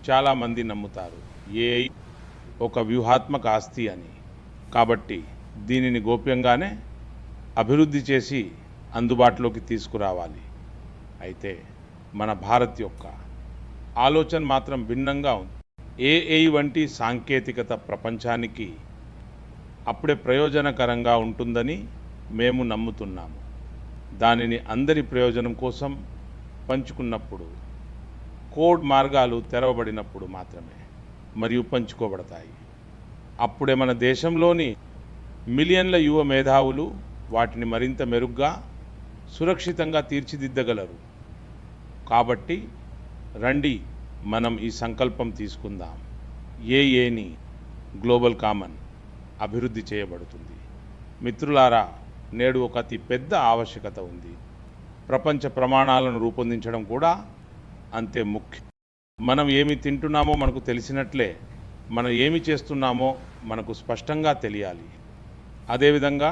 చాలామంది నమ్ముతారు ఏఐ ఒక వ్యూహాత్మక ఆస్తి అని. కాబట్టి దీనిని గోప్యంగానే అభివృద్ధి చేసి అందుబాటులోకి తీసుకురావాలి. అయితే మన భారత్ యొక్క ఆలోచన మాత్రం భిన్నంగా ఉంది. ఏఐ వంటి సాంకేతికత ప్రపంచానికి అప్పుడే ప్రయోజనకరంగా ఉంటుందని మేము నమ్ముతున్నాము. దానిని అందరి ప్రయోజనం కోసం పంచుకున్నప్పుడు, కోడ్ మార్గాలు తెరవబడినప్పుడు మాత్రమే మరియు పంచుకోబడతాయి. అప్పుడే మన దేశంలోని మిలియన్ల యువ మేధావులు వాటిని మరింత మెరుగ్గా, సురక్షితంగా తీర్చిదిద్దగలరు. కాబట్టి రండి, మనం ఈ సంకల్పం తీసుకుందాం. ఏఐని గ్లోబల్ కామన్ అభివృద్ధి చేయబడుతుంది. మిత్రులారా, నేడు ఒక అతి పెద్ద ఆవశ్యకత ఉంది. ప్రపంచ ప్రమాణాలను రూపొందించడం కూడా అంతే ముఖ్యం. మనం ఏమి తింటున్నామో మనకు తెలిసినట్లే మనం ఏమి చేస్తున్నామో మనకు స్పష్టంగా తెలియాలి. అదేవిధంగా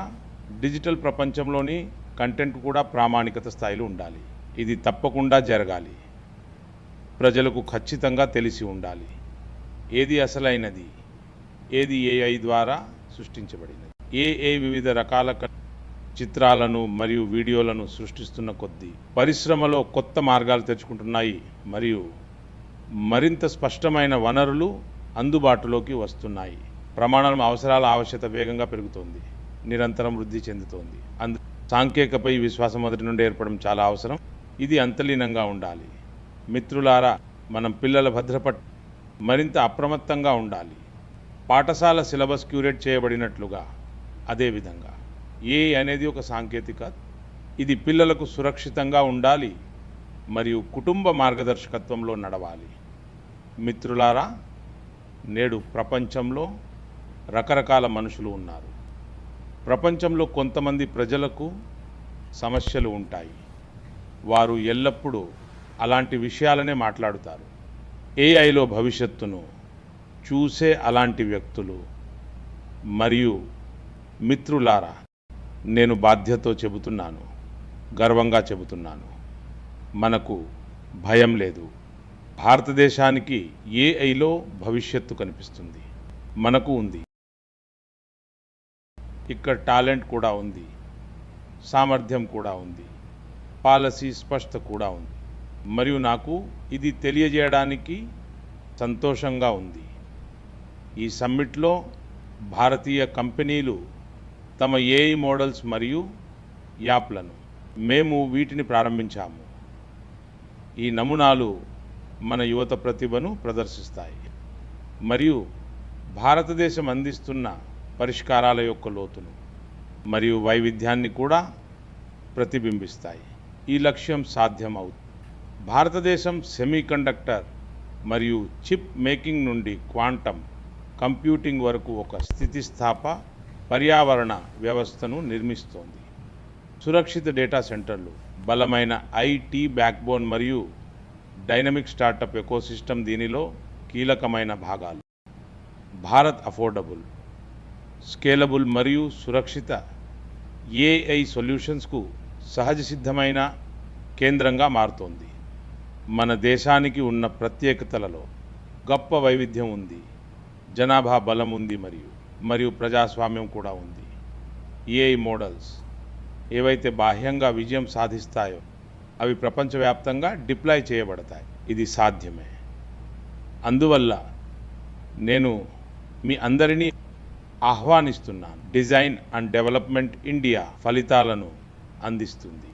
డిజిటల్ ప్రపంచంలోని కంటెంట్ కూడా ప్రామాణికత స్థాయిలో ఉండాలి. ఇది తప్పకుండా జరగాలి. ప్రజలకు ఖచ్చితంగా తెలిసి ఉండాలి ఏది అసలైనది, ఏది ఏఐ ద్వారా సృష్టించబడినది. ఏఐ వివిధ రకాల చిత్రాలను మరియు వీడియోలను సృష్టిస్తున్న కొద్దీ పరిశ్రమలో కొత్త మార్గాలు తెరుచుకుంటున్నాయి మరియు మరింత స్పష్టమైన వనరులు అందుబాటులోకి వస్తున్నాయి. ప్రమాణాల అవసరాల ఆవశ్యకత వేగంగా పెరుగుతోంది, నిరంతరం వృద్ధి చెందుతోంది. సాంకేతికపై విశ్వాసం మొదటి నుండి ఏర్పడడం చాలా అవసరం. ఇది అంతర్లీనంగా ఉండాలి. మిత్రులారా, మనం పిల్లల భద్రత మరింత అప్రమత్తంగా ఉండాలి. పాఠశాల సిలబస్ క్యూరేట్ చేయబడినట్లుగా అదేవిధంగా ఏఐ అనేది ఒక సాంకేతికత. ఇది పిల్లలకు సురక్షితంగా ఉండాలి మరియు కుటుంబ మార్గదర్శకత్వంలో నడవాలి. మిత్రులారా, నేడు ప్రపంచంలో రకరకాల మనుషులు ఉన్నారు. ప్రపంచంలో కొంతమంది ప్రజలకు సమస్యలు ఉంటాయి. వారు ఎల్లప్పుడూ అలాంటి విషయాలనే మాట్లాడుతారు. ఏఐలో భవిష్యత్తును చూసే అలాంటి వ్యక్తులు మరియు మిత్రులారా, నేను బాధ్యతతో చెబుతున్నాను, గర్వంగా చెబుతున్నాను, మనకు భయం లేదు. భారతదేశానికి ఏఐలో భవిష్యత్తు కనిపిస్తుంది. మనకు ఉంది. ఇక్కడ టాలెంట్ కూడా ఉంది, సామర్థ్యం కూడా ఉంది, పాలసీ స్పష్టత కూడా ఉంది. మరియు నాకు ఇది తెలియజేయడానికి సంతోషంగా ఉంది. ఈ సమ్మిట్లో భారతీయ కంపెనీలు తమ ఏఐ మోడల్స్ మరియు యాప్లను మేము వీటిని ప్రారంభించాము. ఈ నమూనాలు మన యువత ప్రతిభను ప్రదర్శిస్తాయి మరియు భారతదేశం అందిస్తున్న పరిష్కారాల యొక్క లోతును మరియు వైవిధ్యాన్ని కూడా ప్రతిబింబిస్తాయి. ఈ లక్ష్యం సాధ్యమవుతుంది. భారతదేశం సెమీకండక్టర్ మరియు చిప్ మేకింగ్ నుండి క్వాంటమ్ కంప్యూటింగ్ వరకు ఒక స్థితిస్థాప పర్యావరణ వ్యవస్థను నిర్మిస్తోంది. సురక్షిత డేటా సెంటర్లు, బలమైన ఐటీ బ్యాక్బోన్ మరియు డైనమిక్ స్టార్టప్ ఎకోసిస్టమ్ దీనిలో కీలకమైన భాగాలు. భారత్ అఫోర్డబుల్, స్కేలబుల్ మరియు సురక్షిత ఏఐ సొల్యూషన్స్కు సహజ సిద్ధమైన కేంద్రంగా మారుతోంది. మన దేశానికి ఉన్న ప్రత్యేకతలలో గొప్ప వైవిధ్యం ఉంది, జనాభా బలం ఉంది మరియు ప్రజాస్వామ్యం కూడా ఉంది. ఏఐ మోడల్స్ ఏవైతే బాహ్యంగా విజయం సాధిస్తాయో అవి ప్రపంచవ్యాప్తంగా డిప్లాయ్ చేయబడతాయి. ఇది సాధ్యమే. అందువల్ల నేను మీ అందరినీ ఆహ్వానిస్తున్నాను. డిజైన్ అండ్ డెవలప్మెంట్ ఇండియా ఫలితాలను అందిస్తుంది.